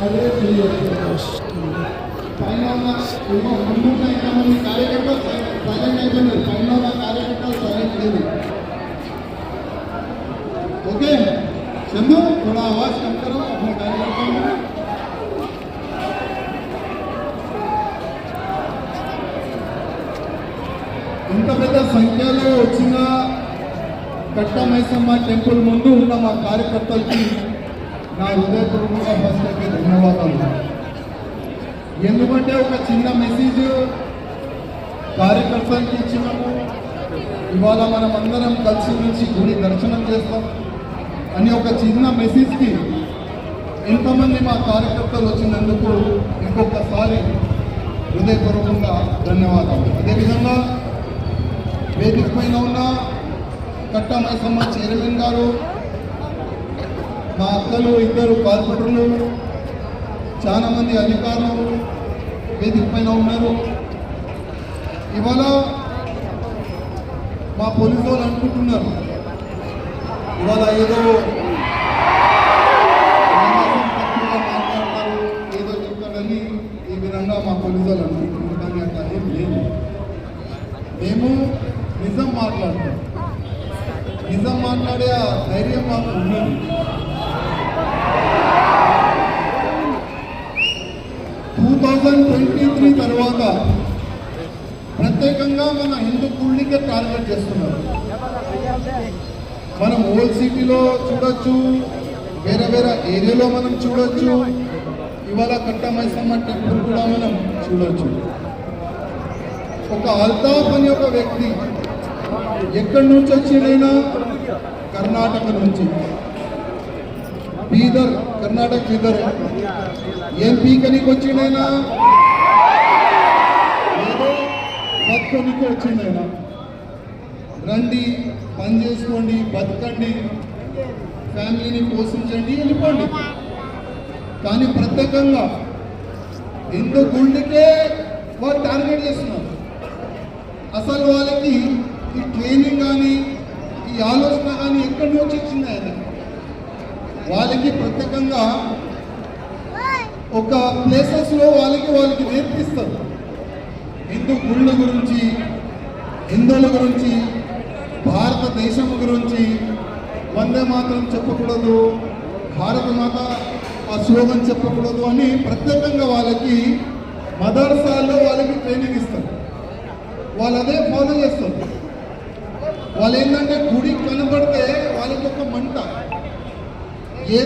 అదే పైన ముందున్న ఇంతమంది కార్యకర్తలు సైలెంట్ అయిపోయినారు. పైన ఉన్న కార్యకర్తలు సైలెంట్ లేదు. ఓకే चंदू थोड़ा आवाज कम करो अपने कार्यकर्ताओं में. ఇంత పెద్ద సంఖ్యలో వచ్చిన కట్టా మైసమ్మ టెంపుల్ ముందు ఉన్న మా కార్యకర్తలకి నా హృదయపూర్వకంగా ఫస్ట్కి ధన్యవాదాలు. ఎందుకంటే ఒక చిన్న మెసేజ్ కార్యకర్తలకి ఇచ్చినాము. ఇవాళ మనం అందరం కలిసి నుంచి గుడి దర్శనం చేస్తాం అని ఒక చిన్న మెసేజ్కి ఎంతమంది మా కార్యకర్తలు వచ్చినందుకు ఇంకొకసారి హృదయపూర్వకంగా ధన్యవాదాలు. అదేవిధంగా వేదిక పైన ఉన్న కట్టా మైసమ్మ చైర్మన్ గారు, మా అక్కలు, ఇద్దరు కార్పొరేటర్లు, చాలామంది అధికారులు వేదిక పైన ఉన్నారు. ఇవాళ మా పోలీసు వాళ్ళు అనుకుంటున్నారు ఇవాళ ఏదో మాట్లాడతారు, ఏదో చెప్తారని ఈ విధంగా మా పోలీసు వాళ్ళు అనుకుంటున్నారు. కానీ అట్లా ఏం లేదు. మేము నిజం మాట్లాడతాం. నిజం మాట్లాడే ఆ ధైర్యం మాకు ఉన్నది. 2023 తర్వాత ప్రత్యేకంగా మన హిందూ గుళ్ళకే టార్గెట్ చేస్తున్నారు. మనం ఓల్డ్ సిటీలో చూడొచ్చు, వేరే వేరే ఏరియాలో మనం చూడొచ్చు. ఇవాళ కట్టా మైసమ్మ టెంపుల్ కూడా మనం చూడొచ్చు. ఒక అల్తాఫ్ అని ఒక వ్యక్తి ఎక్కడి నుంచి వచ్చినైనా కర్ణాటక నుంచి, బీదర్, కర్ణాటక బీదర్, ఏం పీకనికి వచ్చినైనా ఏదో బతుకొనికి వచ్చిందైనా రండి, పని చేసుకోండి, బతకండి, ఫ్యామిలీని పోషించండి, వెళ్ళిపోండి. కానీ ప్రత్యేకంగా హిందూ గుళ్ళకే వారు టార్గెట్ చేస్తున్నారు. అసలు వాళ్ళకి ఈ ట్రైనింగ్ కానీ ఈ ఆలోచన కానీ ఎక్కడి నుంచి వచ్చింది ఆయన? వాళ్ళకి ప్రత్యేకంగా ఒక ప్లేసెస్లో వాళ్ళకి నేర్పిస్తారు. హిందూ గుళ్ళ గురించి, హిందువుల గురించి, భారతదేశం గురించి. వందే మాత్రం చెప్పకూడదు, భారత మాత ఆ స్లోగన్ చెప్పకూడదు అని ప్రత్యేకంగా వాళ్ళకి మదర్సాల్లో వాళ్ళకి ట్రైనింగ్ ఇస్తారు. వాళ్ళు అదే ఫాలో చేస్తారు. వాళ్ళు ఏంటంటే గుడి కనబడితే వాళ్ళకి ఒక మంట,